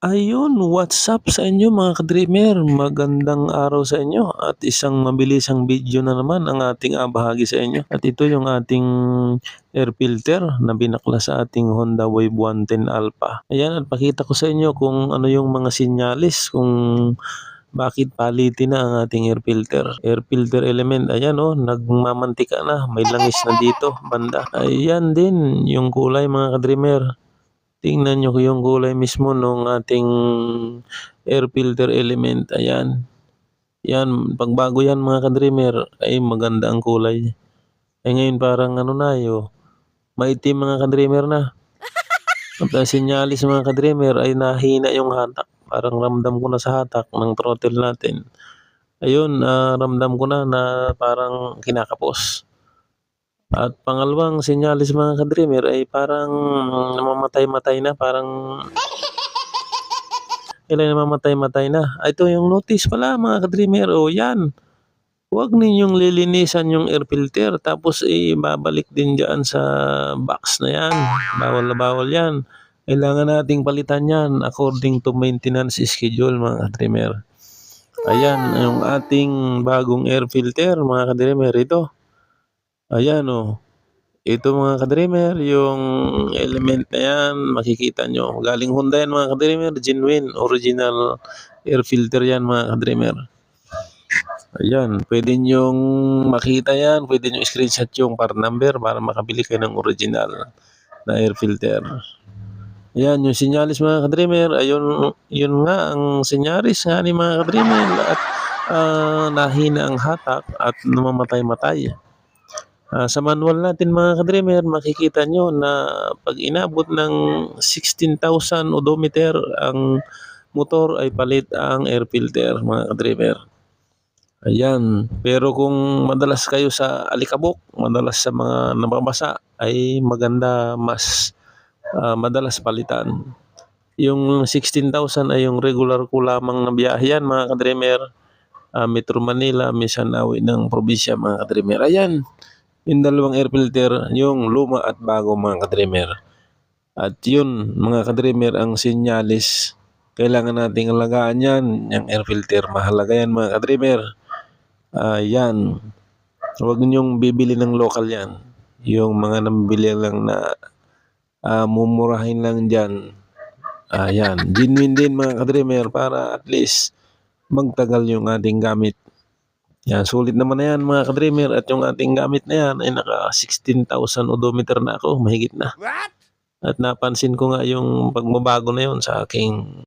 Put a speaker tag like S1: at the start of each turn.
S1: Ayun, what's up sa inyo mga ka-dreamer? Magandang araw sa inyo at isang mabilisang video na naman ang ating bahagi sa inyo. At ito yung ating air filter na binakla sa ating Honda Wave 110 Alpha. Ayan, at pakita ko sa inyo kung ano yung mga sinyalis, kung bakit palitin na ang ating air filter. Air filter element, ayan nagmamantika na, may langis na dito, banda. Ayan din yung kulay mga ka-dreamer. Tingnan nyo yung kulay mismo nung ating air filter element. Ayan. Yan, pagbago yan mga ka-dreamer, ay maganda ang kulay. Ay ngayon parang maitim mga ka-dreamer na. At ang sinyalis mga ka-dreamer ay nahina yung hatak. Parang ramdam ko na sa hatak ng throttle natin. Ayun, ramdam ko na parang kinakapos. At pangalawang sinyalis mga ka-dreamer ay parang namamatay-matay na, parang namamatay-matay na. Ito yung notice pala mga ka-dreamer. O yan, huwag ninyong lilinisan yung air filter tapos ibabalik din dyan sa box na yan. Bawal na bawal yan. Kailangan nating palitan yan according to maintenance schedule mga ka-dreamer. Ayan, yung ating bagong air filter mga ka-dreamer, ito. Ayan ito mga ka-dreamer, yung element na yan, makikita nyo. Galing Honda yan mga ka-dreamer, genuine, original air filter yan mga ka-dreamer. Ayan, pwede nyong makita yan, pwede nyo screenshot yung part number para makabili kayo ng original na air filter. Ayan, yung sinyalis mga ka-dreamer, yun nga, ang sinyalis nga ni mga ka-dreamer at nahina ang hatak at namamatay-matay. Sa manual natin mga ka-dreamer, makikita nyo na pag inabot ng 16,000 odometer ang motor ay palit ang air filter mga ka-dreamer. Ayan, pero kung madalas kayo sa alikabok, madalas sa mga nababasa, ay maganda mas madalas palitan. Yung 16,000 ay yung regular ko lamang na biyahe yan mga ka-dreamer. Metro Manila, Misanawi ng probinsya mga ka-dreamer. Ayan, yung dalawang air filter, yung luma at bago mga ka-dreamer. At yun mga ka-dreamer ang sinyalis. Kailangan nating alagaan yan, yung air filter. Mahalaga yan mga ka-dreamer. Yan. Huwag niyong bibili ng local yan. Yung mga nabili lang na mumurahin lang dyan. Yan. Genuine din mga ka-dreamer para at least magtagal yung ating gamit. Yan, sulit naman na yan mga ka-dreamer at yung ating gamit na yan ay naka 16,000 odometer na ako, mahigit na. At napansin ko nga yung pagbabago na yon sa aking